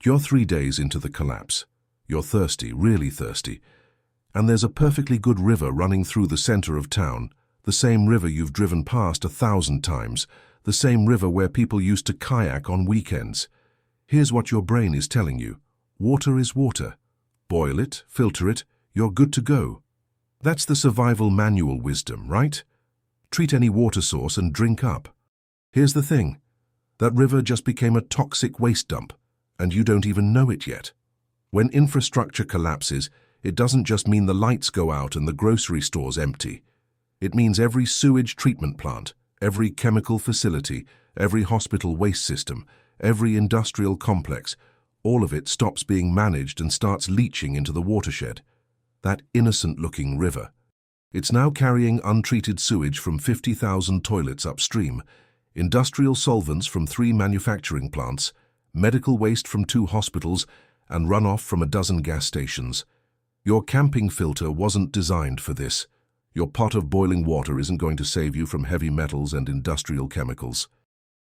You're 3 days into the collapse. You're thirsty, really thirsty. And there's a perfectly good river running through the center of town, the same river you've driven past 1,000 times, the same river where people used to kayak on weekends. Here's what your brain is telling you. Water is water. Boil it, filter it, you're good to go. That's the survival manual wisdom, right? Treat any water source and drink up. Here's the thing. That river just became a toxic waste dump, and you don't even know it yet. When infrastructure collapses, it doesn't just mean the lights go out and the grocery stores empty. It means every sewage treatment plant, every chemical facility, every hospital waste system, every industrial complex, all of it stops being managed and starts leaching into the watershed. That innocent-looking river. It's now carrying untreated sewage from 50,000 toilets upstream, industrial solvents from 3 manufacturing plants, medical waste from 2 hospitals, and runoff from 12 gas stations. Your camping filter wasn't designed for this. Your pot of boiling water isn't going to save you from heavy metals and industrial chemicals.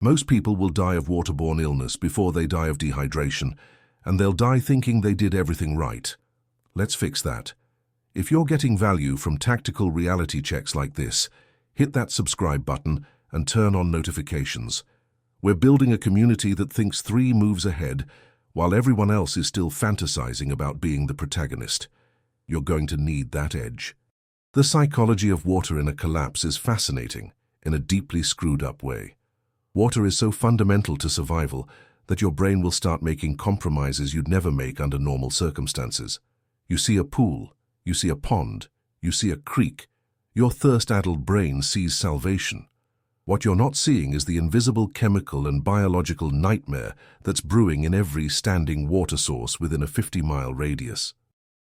Most people will die of waterborne illness before they die of dehydration, and they'll die thinking they did everything right. Let's fix that. If you're getting value from tactical reality checks like this, hit that subscribe button and turn on notifications. We're building a community that thinks 3 moves ahead, while everyone else is still fantasizing about being the protagonist. You're going to need that edge. The psychology of water in a collapse is fascinating, in a deeply screwed-up way. Water is so fundamental to survival that your brain will start making compromises you'd never make under normal circumstances. You see a pool, you see a pond, you see a creek. Your thirst-addled brain sees salvation. What you're not seeing is the invisible chemical and biological nightmare that's brewing in every standing water source within a 50-mile radius.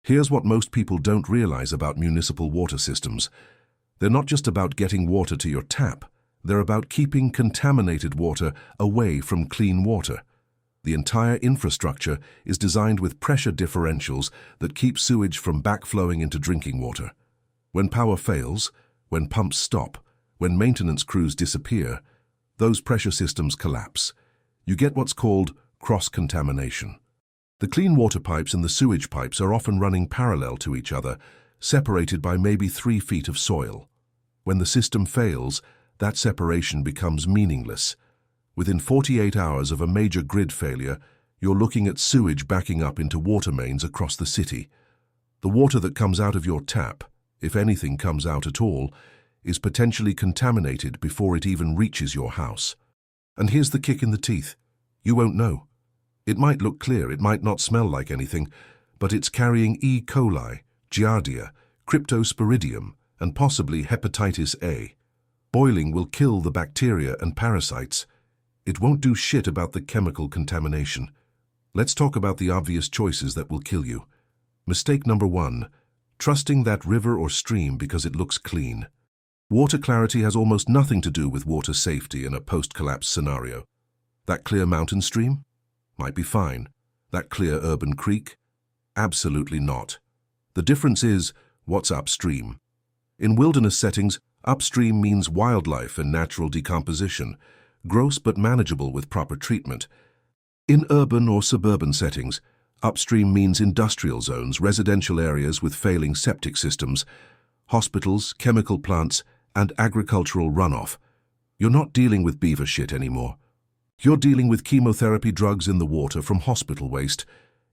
Here's what most people don't realize about municipal water systems. They're not just about getting water to your tap. They're about keeping contaminated water away from clean water. The entire infrastructure is designed with pressure differentials that keep sewage from backflowing into drinking water. When power fails, when pumps stop, when maintenance crews disappear, those pressure systems collapse. You get what's called cross-contamination. The clean water pipes and the sewage pipes are often running parallel to each other, separated by maybe 3 feet of soil. When the system fails, that separation becomes meaningless. Within 48 hours of a major grid failure, you're looking at sewage backing up into water mains across the city. The water that comes out of your tap, if anything comes out at all, is potentially contaminated before it even reaches your house. And here's the kick in the teeth. You won't know. It might look clear, it might not smell like anything, but it's carrying E. coli, Giardia, Cryptosporidium, and possibly hepatitis A. Boiling will kill the bacteria and parasites. It won't do shit about the chemical contamination. Let's talk about the obvious choices that will kill you. Mistake number 1, trusting that river or stream because it looks clean. Water clarity has almost nothing to do with water safety in a post-collapse scenario. That clear mountain stream? Might be fine. That clear urban creek? Absolutely not. The difference is, what's upstream? In wilderness settings, upstream means wildlife and natural decomposition, gross but manageable with proper treatment. In urban or suburban settings, upstream means industrial zones, residential areas with failing septic systems, hospitals, chemical plants, and agricultural runoff. You're not dealing with beaver shit anymore. You're dealing with chemotherapy drugs in the water from hospital waste.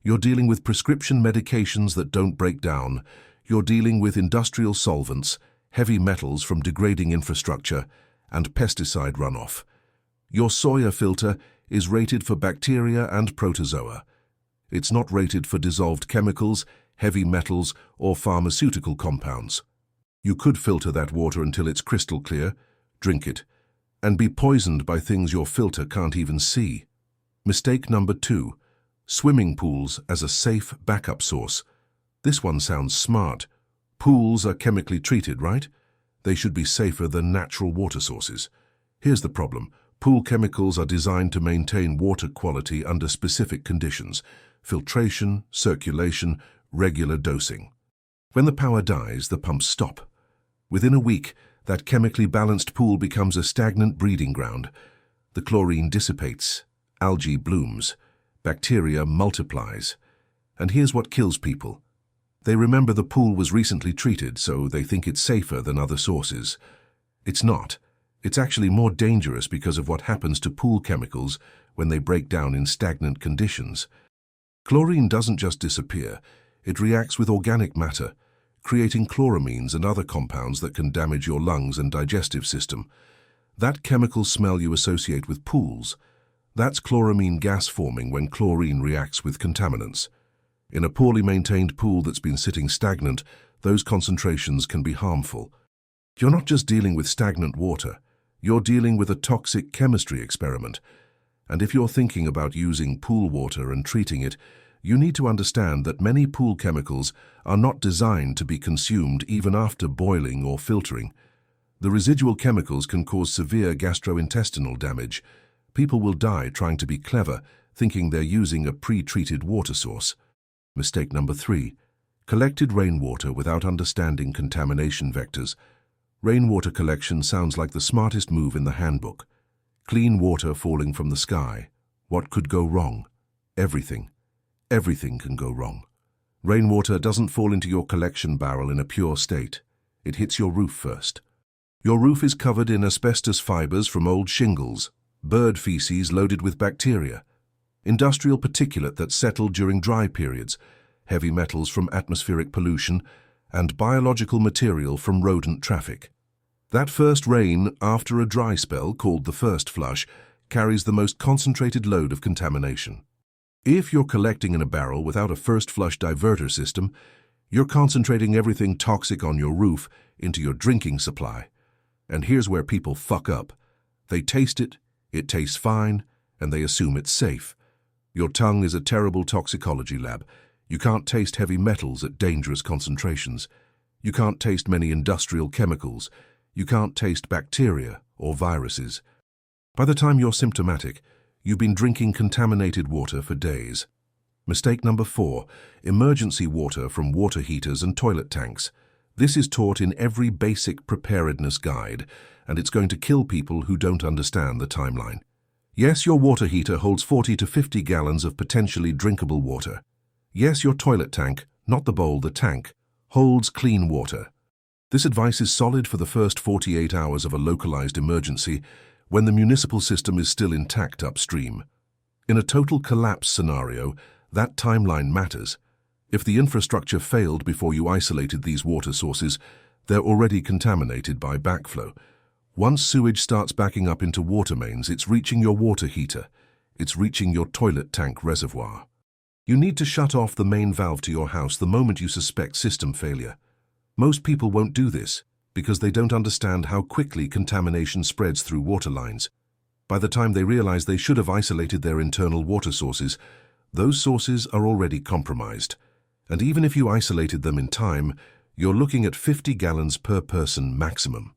You're dealing with prescription medications that don't break down. You're dealing with industrial solvents, heavy metals from degrading infrastructure, and pesticide runoff. Your soya filter is rated for bacteria and protozoa. It's not rated for dissolved chemicals, heavy metals, or pharmaceutical compounds. You could filter that water until it's crystal clear, drink it, and be poisoned by things your filter can't even see. Mistake number 2, swimming pools as a safe backup source. This one sounds smart. Pools are chemically treated, right? They should be safer than natural water sources. Here's the problem. Pool chemicals are designed to maintain water quality under specific conditions: filtration, circulation, regular dosing. When the power dies, the pumps stop. Within a week, that chemically balanced pool becomes a stagnant breeding ground. The chlorine dissipates, algae blooms, bacteria multiplies. And here's what kills people. They remember the pool was recently treated, so they think it's safer than other sources. It's not. It's actually more dangerous because of what happens to pool chemicals when they break down in stagnant conditions. Chlorine doesn't just disappear, it reacts with organic matter, creating chloramines and other compounds that can damage your lungs and digestive system. That chemical smell you associate with pools, that's chloramine gas forming when chlorine reacts with contaminants. In a poorly maintained pool that's been sitting stagnant, those concentrations can be harmful. You're not just dealing with stagnant water, you're dealing with a toxic chemistry experiment. And if you're thinking about using pool water and treating it, you need to understand that many pool chemicals are not designed to be consumed even after boiling or filtering. The residual chemicals can cause severe gastrointestinal damage. People will die trying to be clever, thinking they're using a pre-treated water source. Mistake number 3. Collected rainwater without understanding contamination vectors. Rainwater collection sounds like the smartest move in the handbook. Clean water falling from the sky. What could go wrong? Everything. Everything can go wrong. Rainwater doesn't fall into your collection barrel in a pure state. It hits your roof first. Your roof is covered in asbestos fibers from old shingles, bird feces loaded with bacteria, industrial particulate that settled during dry periods, heavy metals from atmospheric pollution, and biological material from rodent traffic. That first rain after a dry spell, called the first flush, carries the most concentrated load of contamination. If you're collecting in a barrel without a first flush diverter system, you're concentrating everything toxic on your roof into your drinking supply. And here's where people fuck up. They taste it tastes fine, and they assume it's safe. Your tongue is a terrible toxicology lab. You can't taste heavy metals at dangerous concentrations. You can't taste many industrial chemicals. You can't taste bacteria or viruses. By the time you're symptomatic, you've been drinking contaminated water for days. Mistake number 4, emergency water from water heaters and toilet tanks. This is taught in every basic preparedness guide, and it's going to kill people who don't understand the timeline. Yes, your water heater holds 40 to 50 gallons of potentially drinkable water. Yes, your toilet tank, not the bowl, the tank, holds clean water. This advice is solid for the first 48 hours of a localized emergency when the municipal system is still intact upstream. In a total collapse scenario, that timeline matters. If the infrastructure failed before you isolated these water sources, they're already contaminated by backflow. Once sewage starts backing up into water mains, it's reaching your water heater. It's reaching your toilet tank reservoir. You need to shut off the main valve to your house the moment you suspect system failure. Most people won't do this because they don't understand how quickly contamination spreads through water lines. By the time they realize they should have isolated their internal water sources, those sources are already compromised. And even if you isolated them in time, you're looking at 50 gallons per person maximum.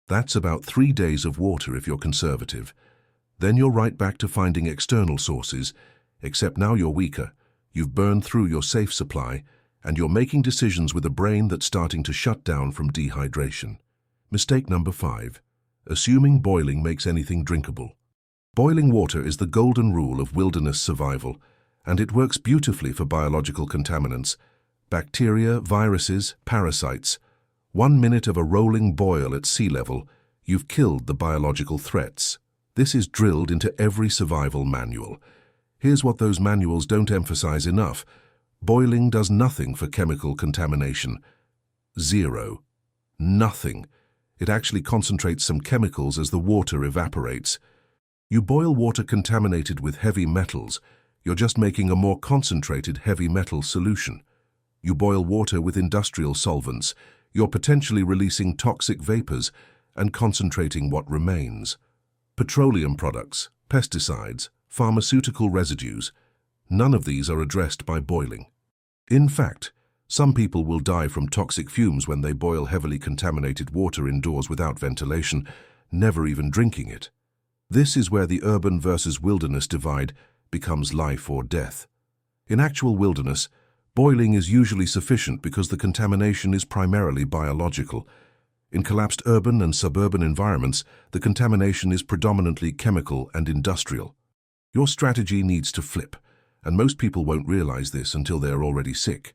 That's about 3 days of water if you're conservative. Then you're right back to finding external sources, except now you're weaker. You've burned through your safe supply, and you're making decisions with a brain that's starting to shut down from dehydration. Mistake number 5. Assuming boiling makes anything drinkable. Boiling water is the golden rule of wilderness survival, and it works beautifully for biological contaminants, bacteria, viruses, parasites. 1 minute of a rolling boil at sea level, you've killed the biological threats. This is drilled into every survival manual. Here's what those manuals don't emphasize enough. Boiling does nothing for chemical contamination. Zero. Nothing. It actually concentrates some chemicals as the water evaporates. You boil water contaminated with heavy metals, you're just making a more concentrated heavy metal solution. You boil water with industrial solvents, you're potentially releasing toxic vapors and concentrating what remains. Petroleum products, pesticides, pharmaceutical residues, none of these are addressed by boiling. In fact, some people will die from toxic fumes when they boil heavily contaminated water indoors without ventilation, never even drinking it. This is where the urban versus wilderness divide becomes life or death. In actual wilderness, boiling is usually sufficient because the contamination is primarily biological. In collapsed urban and suburban environments, the contamination is predominantly chemical and industrial. Your strategy needs to flip. and most people won't realize this until they're already sick.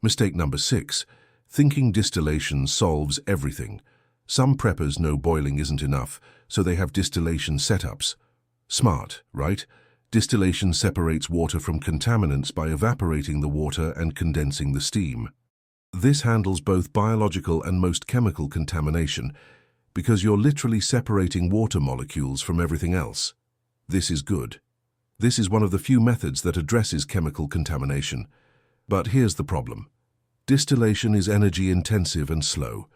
Mistake number 6. Thinking distillation solves everything. Some preppers know boiling isn't enough, so they have distillation setups. Smart, right? Distillation separates water from contaminants by evaporating the water and condensing the steam. This handles both biological and most chemical contamination, because you're literally separating water molecules from everything else. This is good. This is one of the few methods that addresses chemical contamination. But here's the problem. Distillation is energy-intensive and slow.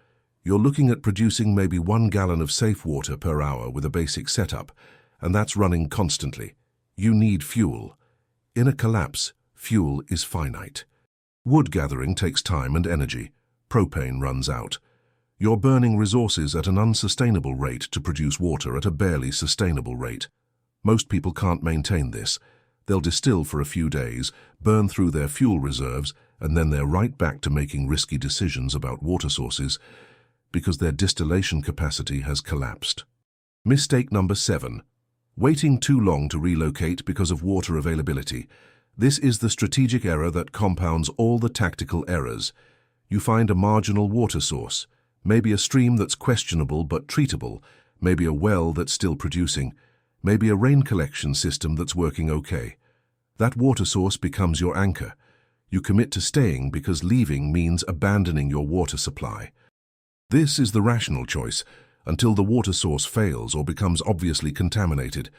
You're looking at producing maybe 1 gallon of safe water per hour with a basic setup, and that's running constantly. You need fuel. In a collapse, fuel is finite. Wood gathering takes time and energy. Propane runs out. You're burning resources at an unsustainable rate to produce water at a barely sustainable rate. Most people can't maintain this. They'll distill for a few days, burn through their fuel reserves, and then they're right back to making risky decisions about water sources because their distillation capacity has collapsed. Mistake number 7. Waiting too long to relocate because of water availability. This is the strategic error that compounds all the tactical errors. You find a marginal water source, maybe a stream that's questionable but treatable, maybe a well that's still producing, maybe a rain collection system that's working okay. That water source becomes your anchor. You commit to staying because leaving means abandoning your water supply. This is the rational choice, until the water source fails or becomes obviously contaminated.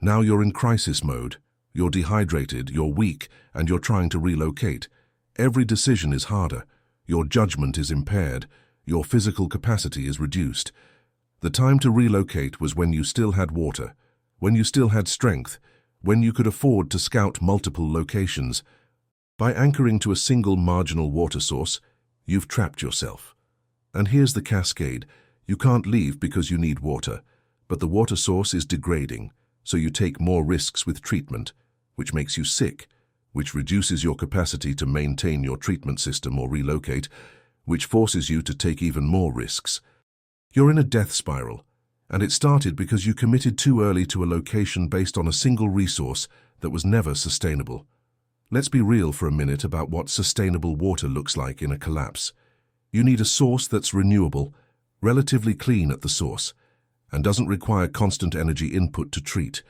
Now you're in crisis mode. You're dehydrated, you're weak, and you're trying to relocate. Every decision is harder. Your judgment is impaired. Your physical capacity is reduced. The time to relocate was when you still had water, when you still had strength, when you could afford to scout multiple locations. By anchoring to a single marginal water source, you've trapped yourself. And here's the cascade. You can't leave because you need water, but the water source is degrading, so you take more risks with treatment, which makes you sick, which reduces your capacity to maintain your treatment system or relocate, which forces you to take even more risks. You're in a death spiral, and it started because you committed too early to a location based on a single resource that was never sustainable. Let's be real for a minute about what sustainable water looks like in a collapse. You need a source that's renewable, relatively clean at the source, and doesn't require constant energy input to treat.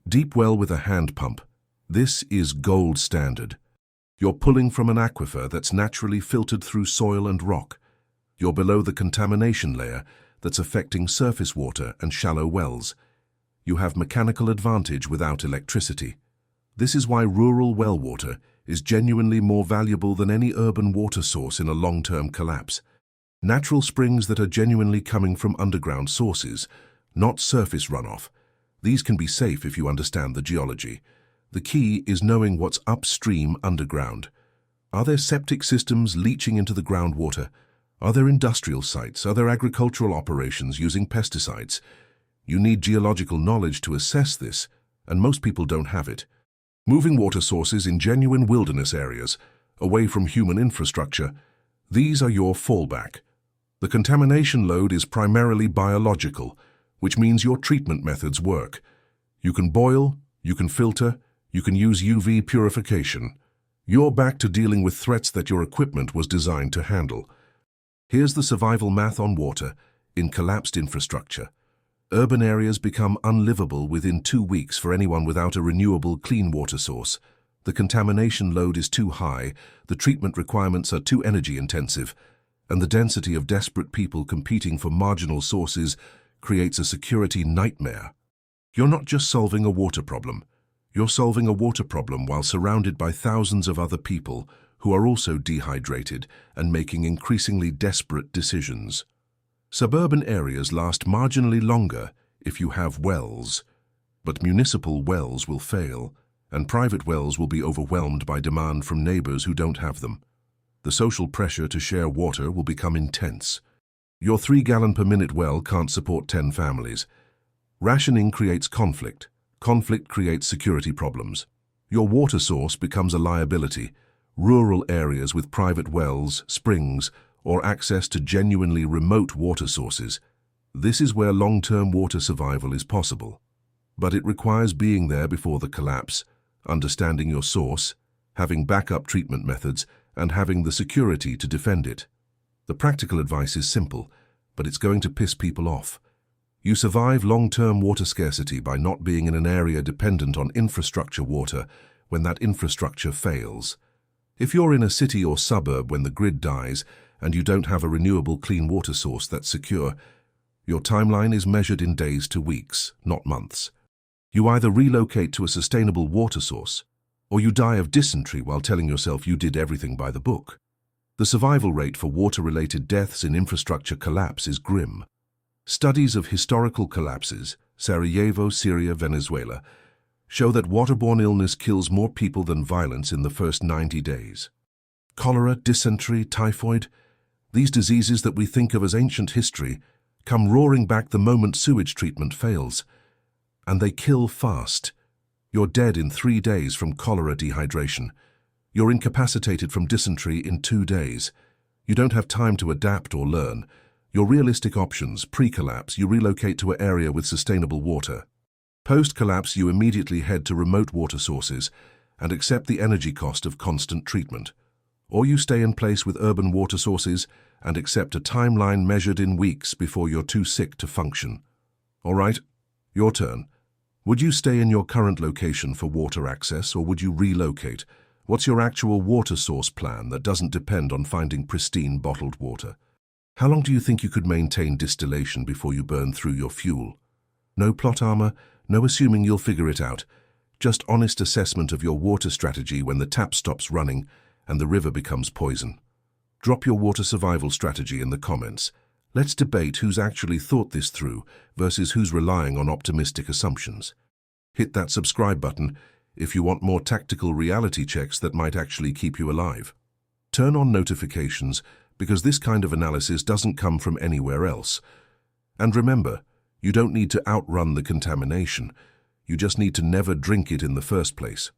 Deep well with a hand pump. This is gold standard. You're pulling from an aquifer that's naturally filtered through soil and rock. You're below the contamination layer that's affecting surface water and shallow wells. You have mechanical advantage without electricity. This is why rural well water is genuinely more valuable than any urban water source in a long-term collapse. Natural springs that are genuinely coming from underground sources, not surface runoff. These can be safe if you understand the geology. The key is knowing what's upstream underground. Are there septic systems leaching into the groundwater? Are there industrial sites? Are there agricultural operations using pesticides? You need geological knowledge to assess this, and most people don't have it. Moving water sources in genuine wilderness areas, away from human infrastructure, these are your fallback. The contamination load is primarily biological, which means your treatment methods work. You can boil, you can filter, you can use UV purification. You're back to dealing with threats that your equipment was designed to handle. Here's the survival math on water in collapsed infrastructure. Urban areas become unlivable within 2 weeks for anyone without a renewable clean water source. The contamination load is too high, the treatment requirements are too energy intensive, and the density of desperate people competing for marginal sources creates a security nightmare. You're not just solving a water problem. You're solving a water problem while surrounded by thousands of other people who are also dehydrated and making increasingly desperate decisions. Suburban areas last marginally longer if you have wells, but municipal wells will fail, and private wells will be overwhelmed by demand from neighbors who don't have them. The social pressure to share water will become intense. Your 3-gallon-per-minute well can't support 10 families. Rationing creates conflict. Conflict creates security problems. Your water source becomes a liability. Rural areas with private wells, springs, or access to genuinely remote water sources. This is where long-term water survival is possible. But it requires being there before the collapse, understanding your source, having backup treatment methods, and having the security to defend it. The practical advice is simple, but it's going to piss people off. You survive long-term water scarcity by not being in an area dependent on infrastructure water when that infrastructure fails. If you're in a city or suburb when the grid dies and you don't have a renewable clean water source that's secure, your timeline is measured in days to weeks, not months. You either relocate to a sustainable water source, or you die of dysentery while telling yourself you did everything by the book. The survival rate for water-related deaths in infrastructure collapse is grim. Studies of historical collapses, Sarajevo, Syria, Venezuela, show that waterborne illness kills more people than violence in the first 90 days. Cholera, dysentery, typhoid, these diseases that we think of as ancient history come roaring back the moment sewage treatment fails. And they kill fast. You're dead in 3 days from cholera dehydration. You're incapacitated from dysentery in 2 days. You don't have time to adapt or learn. Your realistic options: pre-collapse, you relocate to an area with sustainable water. Post-collapse, you immediately head to remote water sources and accept the energy cost of constant treatment. Or you stay in place with urban water sources and accept a timeline measured in weeks before you're too sick to function. All right, your turn. Would you stay in your current location for water access, or would you relocate? What's your actual water source plan that doesn't depend on finding pristine bottled water? How long do you think you could maintain distillation before you burn through your fuel? No plot armor, no assuming you'll figure it out. Just honest assessment of your water strategy when the tap stops running and the river becomes poison. Drop your water survival strategy in the comments. Let's debate who's actually thought this through versus who's relying on optimistic assumptions. Hit that subscribe button if you want more tactical reality checks that might actually keep you alive. Turn on notifications because this kind of analysis doesn't come from anywhere else. And remember, you don't need to outrun the contamination. You just need to never drink it in the first place.